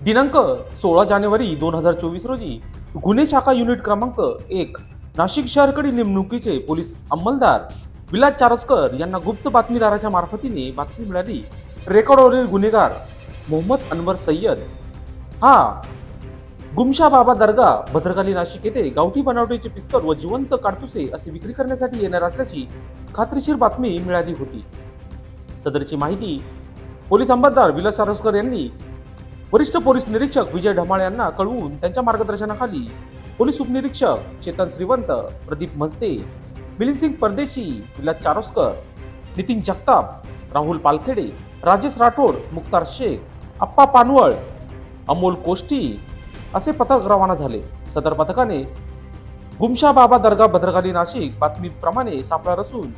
दिनांक 16 जानेवारी 2024 रोजी गुन्हे शाखा युनिट क्रमांक 1 नाशिक शहरकडील नेमणुकीचे पोलीस अंमलदार विलास चारोस्कर यांना गुप्त बातमीदाराच्या मार्फतीने बातमी मिळाली. रेकॉर्डवरील गुन्हेगार मोहम्मद अनवर सय्यद हा गुमशा बाबा दर्गा भद्रकाली नाशिक येथे गावठी बनावटीचे पिस्तूल व जिवंत काडतुसे असे विक्री करण्यासाठी येणार असल्याची खात्रीशीर बातमी मिळाली होती. सदरची माहिती पोलीस अंमलदार विलास चारोस्कर यांनी वरिष्ठ पोलीस निरीक्षक विजय ढमाळे यांना कळवून त्यांच्या मार्गदर्शनाखाली पोलीस उपनिरीक्षक चेतन श्रीवंत, प्रदीप मस्ते, मिलिंद सिंग परदेशी, विलास चारोस्कर, नितीन जगताप, राहुल पालखेडे, राजेश राठोड, मुक्तार शेख, अप्पा पानवळ, अमोल कोष्टी असे पथक रवाना झाले. सदर पथकाने गुमशा बाबा दर्गा भद्रकाली नाशिक बातमीप्रमाणे सापळा रचून